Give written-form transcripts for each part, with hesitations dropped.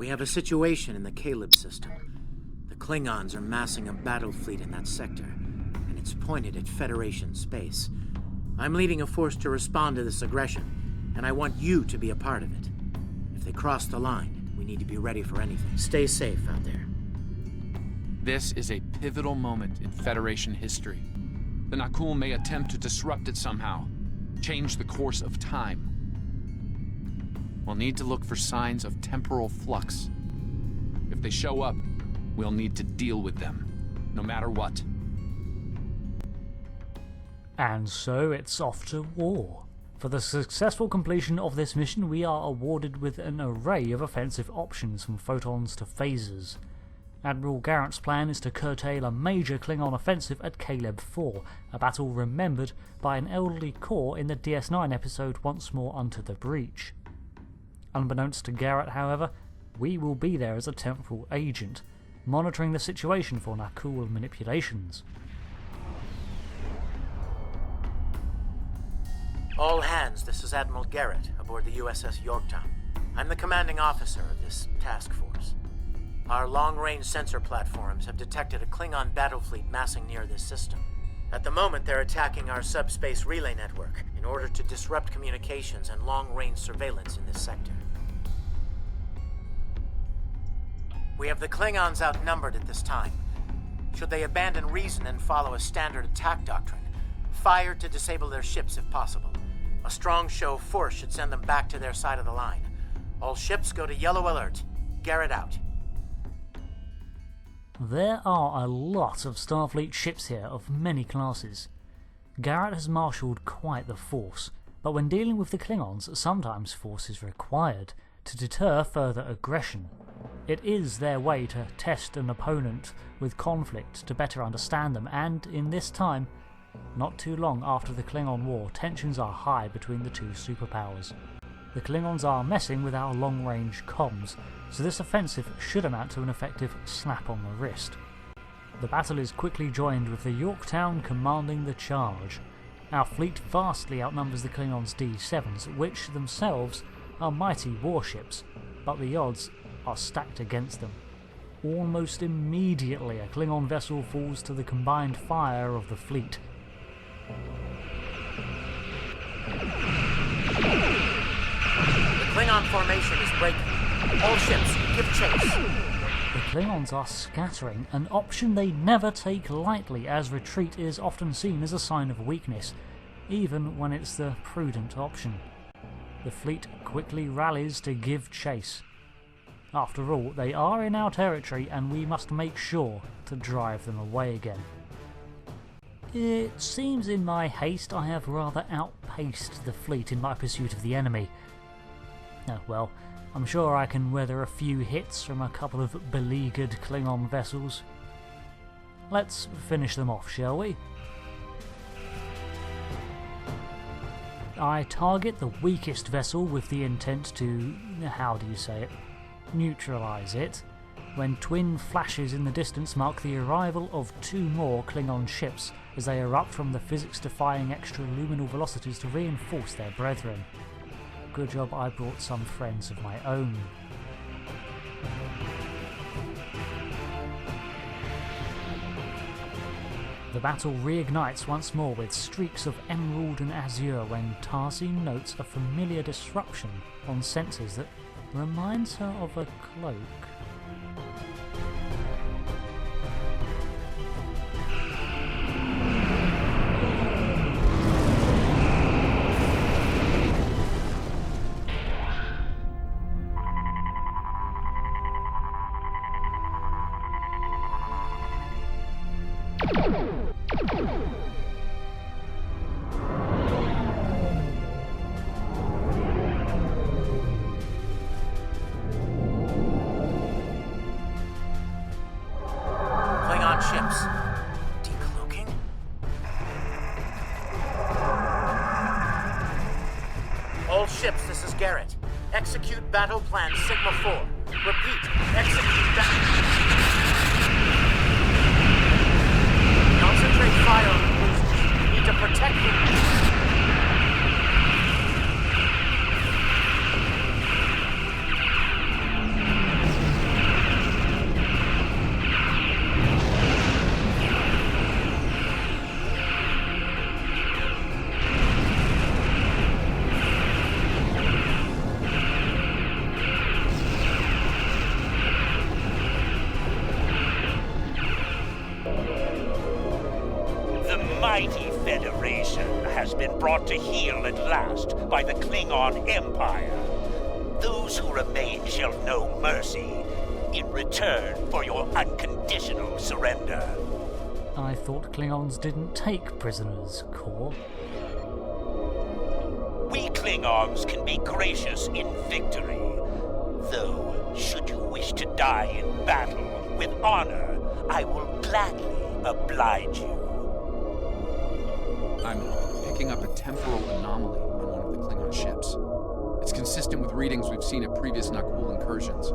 We have a situation in the Caleb system. The Klingons are massing a battle fleet in that sector, and it's pointed at Federation space. I'm leading a force to respond to this aggression, and I want you to be a part of it. If they cross the line, we need to be ready for anything. Stay safe out there. This is a pivotal moment in Federation history. The Nakul may attempt to disrupt it somehow, change the course of time. We'll need to look for signs of temporal flux. If they show up, we'll need to deal with them, no matter what. And so it's off to war. For the successful completion of this mission, we are awarded with an array of offensive options from photons to phasers. Admiral Garrett's plan is to curtail a major Klingon offensive at Caleb 4, a battle remembered by an elderly corps in the DS9 episode Once More Unto the Breach. Unbeknownst to Garrett, however, we will be there as a temporal agent, monitoring the situation for Nakul manipulations. All hands, this is Admiral Garrett aboard the USS Yorktown. I'm the commanding officer of this task force. Our long-range sensor platforms have detected a Klingon battle fleet massing near this system. At the moment, they're attacking our subspace relay network in order to disrupt communications and long-range surveillance in this sector. We have the Klingons outnumbered at this time. Should they abandon reason and follow a standard attack doctrine, fire to disable their ships if possible. A strong show of force should send them back to their side of the line. All ships go to yellow alert. Garrett out. There are a lot of Starfleet ships here of many classes. Garrett has marshalled quite the force, but when dealing with the Klingons, sometimes force is required to deter further aggression. It is their way to test an opponent with conflict to better understand them, and in this time, not too long after the Klingon War, tensions are high between the two superpowers. The Klingons are messing with our long-range comms, so this offensive should amount to an effective slap on the wrist. The battle is quickly joined with the Yorktown commanding the charge. Our fleet vastly outnumbers the Klingons' D7s, which themselves are mighty warships, but the odds are stacked against them. Almost immediately, a Klingon vessel falls to the combined fire of the fleet. The Klingon formation is breaking. All ships, give chase. The Klingons are scattering, an option they never take lightly, as retreat is often seen as a sign of weakness, even when it's the prudent option. The fleet quickly rallies to give chase. After all, they are in our territory and we must make sure to drive them away again. It seems in my haste I have rather outpaced the fleet in my pursuit of the enemy. Oh well, I'm sure I can weather a few hits from a couple of beleaguered Klingon vessels. Let's finish them off, shall we? I target the weakest vessel with the intent to, how do you say it, neutralise it, when twin flashes in the distance mark the arrival of two more Klingon ships as they erupt from the physics-defying extraluminal velocities to reinforce their brethren. Good job I brought some friends of my own. The battle reignites once more with streaks of emerald and azure when Tarsi notes a familiar disruption on sensors that reminds her of a cloak. Ships. Decloaking? All ships, this is Garrett. Execute battle plan Sigma 4. Repeat, execute battle. Concentrate fire on the cruisers. We need to protect them. mighty Federation has been brought to heel at last by the Klingon Empire. Those who remain shall know mercy in return for your unconditional surrender. I thought Klingons didn't take prisoners, Core. We Klingons can be gracious in victory. Though, should you wish to die in battle with honor, I will gladly oblige you. I'm picking up a temporal anomaly on one of the Klingon ships. It's consistent with readings we've seen at previous Nakul incursions.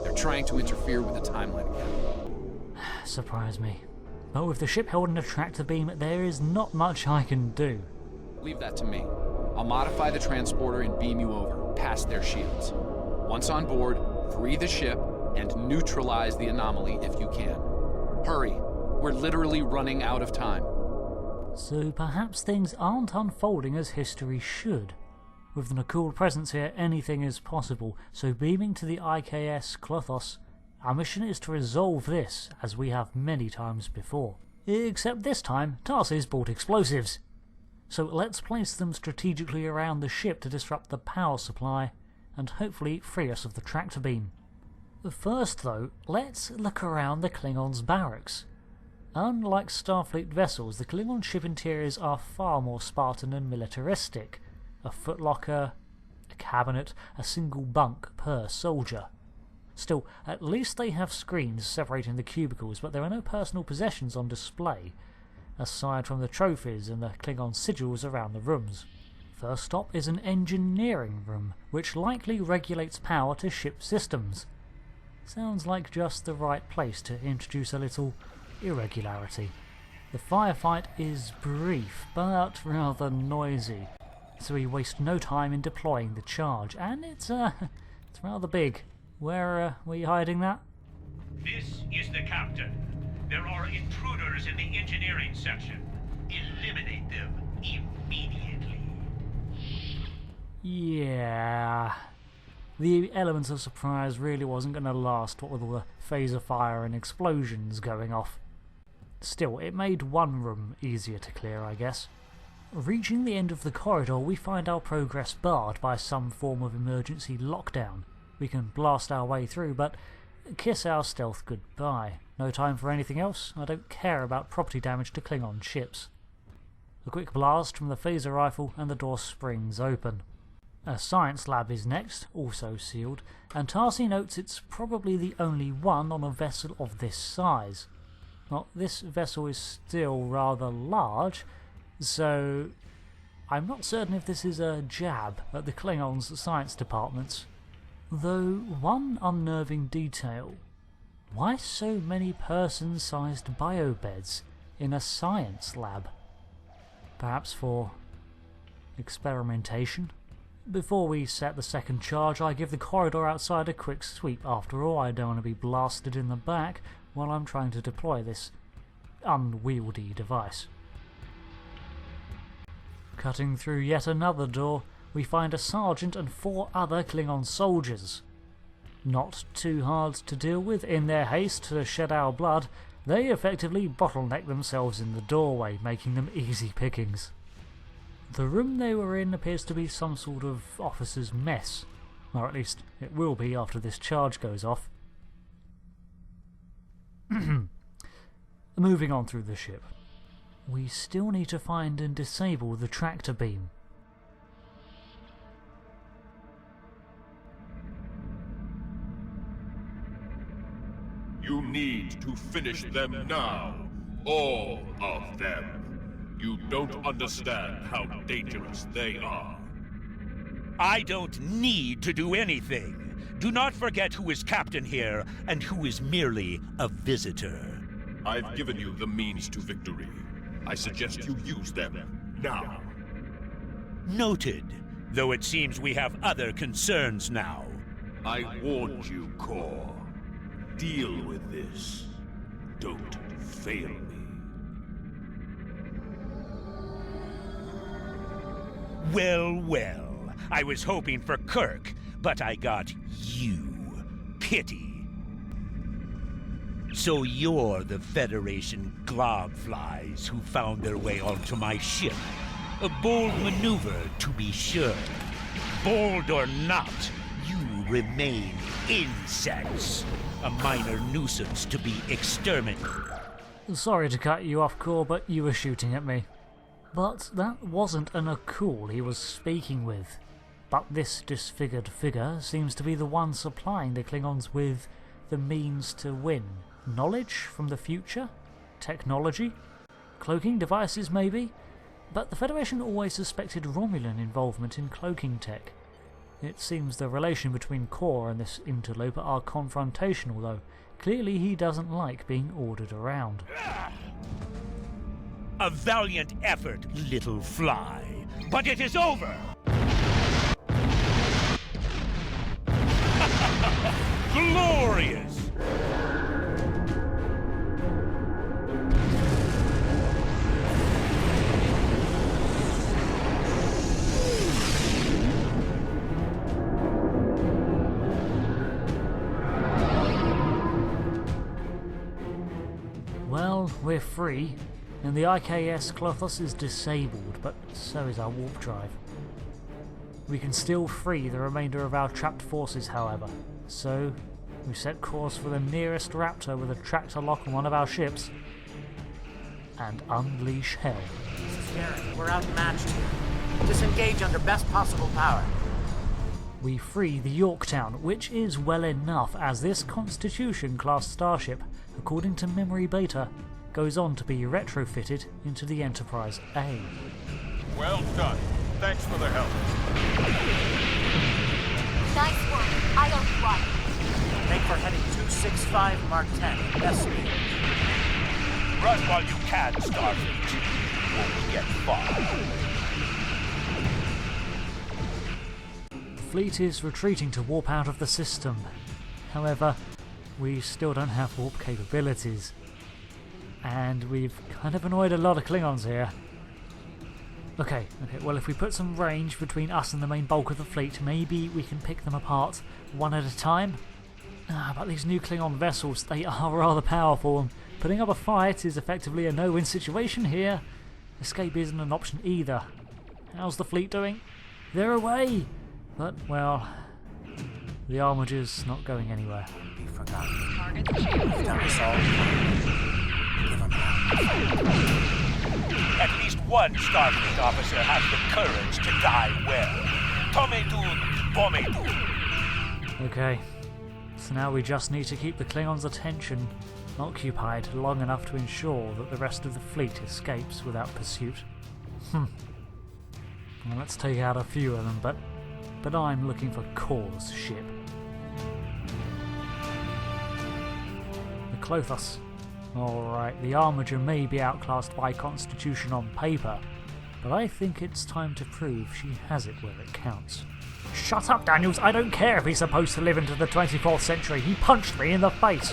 They're trying to interfere with the timeline again. Surprise me. But with the ship holding a tractor beam, there is not much I can do. Leave that to me. I'll modify the transporter and beam you over, past their shields. Once on board, free the ship and neutralize the anomaly if you can. Hurry. We're literally running out of time. So perhaps things aren't unfolding as history should. With the Nakul presence here, anything is possible, so beaming to the IKS Klothos, our mission is to resolve this, as we have many times before. Except this time, Tarsi's brought explosives. So let's place them strategically around the ship to disrupt the power supply, and hopefully free us of the tractor beam. First though, let's look around the Klingons' barracks. Unlike Starfleet vessels, the Klingon ship interiors are far more Spartan and militaristic. A footlocker, a cabinet, a single bunk per soldier. Still, at least they have screens separating the cubicles, but there are no personal possessions on display, aside from the trophies and the Klingon sigils around the rooms. First stop is an engineering room, which likely regulates power to ship systems. Sounds like just the right place to introduce a little irregularity. The firefight is brief, but rather noisy, so we waste no time in deploying the charge, and it's rather big. Where were you hiding that? This is the captain. There are intruders in the engineering section. Eliminate them immediately. Yeah. The elements of surprise really wasn't going to last, what with all the phaser fire and explosions going off. Still, it made one room easier to clear, I guess. Reaching the end of the corridor, we find our progress barred by some form of emergency lockdown. We can blast our way through, but kiss our stealth goodbye. No time for anything else. I don't care about property damage to Klingon ships. A quick blast from the phaser rifle and the door springs open. A science lab is next, also sealed, and Tarsi notes it's probably the only one on a vessel of this size. Well, this vessel is still rather large, so I'm not certain if this is a jab at the Klingons' science departments. Though one unnerving detail, why so many person-sized biobeds in a science lab? Perhaps for experimentation? Before we set the second charge, I give the corridor outside a quick sweep. After all, I don't want to be blasted in the back while I'm trying to deploy this unwieldy device. Cutting through yet another door, we find a sergeant and 4 other Klingon soldiers. Not too hard to deal with. In their haste to shed our blood, they effectively bottleneck themselves in the doorway, making them easy pickings. The room they were in appears to be some sort of officer's mess, or at least it will be after this charge goes off. Moving on through the ship. We still need to find and disable the tractor beam. You need to finish them now. All of them. You don't understand how dangerous they are. I don't need to do anything. Do not forget who is captain here and who is merely a visitor. I've given you the means to victory. I suggest you use them now. Noted, though it seems we have other concerns now. I warned you, Core. Deal with this. Don't fail me. Well, well. I was hoping for Kirk, but I got you. Pity. So you're the Federation globflies who found their way onto my ship. A bold maneuver, to be sure. Bold or not, you remain insects. A minor nuisance to be exterminated. Sorry to cut you off, Core, but you were shooting at me. But that wasn't an Akul he was speaking with. But this disfigured figure seems to be the one supplying the Klingons with the means to win. Knowledge from the future? Technology? Cloaking devices, maybe? But the Federation always suspected Romulan involvement in cloaking tech. It seems the relation between Core and this interloper are confrontational, though. Clearly he doesn't like being ordered around. A valiant effort, little fly. But it is over! Glorious! Well, we're free, and the IKS Klothos is disabled, but so is our warp drive. We can still free the remainder of our trapped forces, however, so we set course for the nearest Raptor with a tractor lock on one of our ships, and unleash hell. This is Garrett. We're outmatched here. Disengage under best possible power. We free the Yorktown, which is well enough, as this Constitution-class starship, according to Memory Beta, goes on to be retrofitted into the Enterprise A. Well done. Thanks for the help. Nice work. I owe you one. Make for heading 265 Mark 10. Best speed. Run while you can, Starfleet. You won't get far. The fleet is retreating to warp out of the system. However, we still don't have warp capabilities. And we've kind of annoyed a lot of Klingons here. Okay, well, if we put some range between us and the main bulk of the fleet, maybe we can pick them apart one at a time. But these new Klingon vessels, they are rather powerful, and putting up a fight is effectively a no-win situation here. Escape isn't an option either. How's the fleet doing? They're away! But, well, the Armiger's not going anywhere. Be forgotten. Target achieved. We've done this all. Give 'em hell. At least one Starfleet officer has the courage to die well. Tomedun Bomedun. Okay, so now we just need to keep the Klingons' attention occupied long enough to ensure that the rest of the fleet escapes without pursuit. Well, let's take out a few of them, but I'm looking for Core's ship. The Klothos. Alright, the Armiger may be outclassed by Constitution on paper, but I think it's time to prove she has it where it counts. Shut up, Daniels! I don't care if he's supposed to live into the 24th century. He punched me in the face!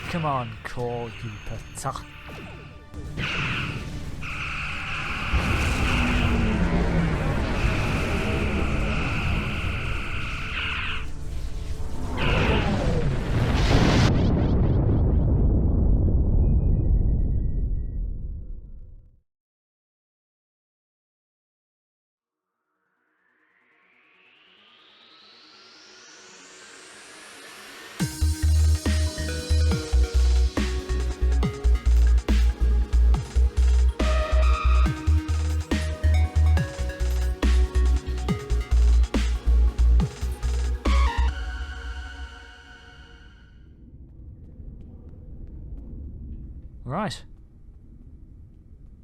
Come on, Core, you pata. Right.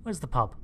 Where's the pub?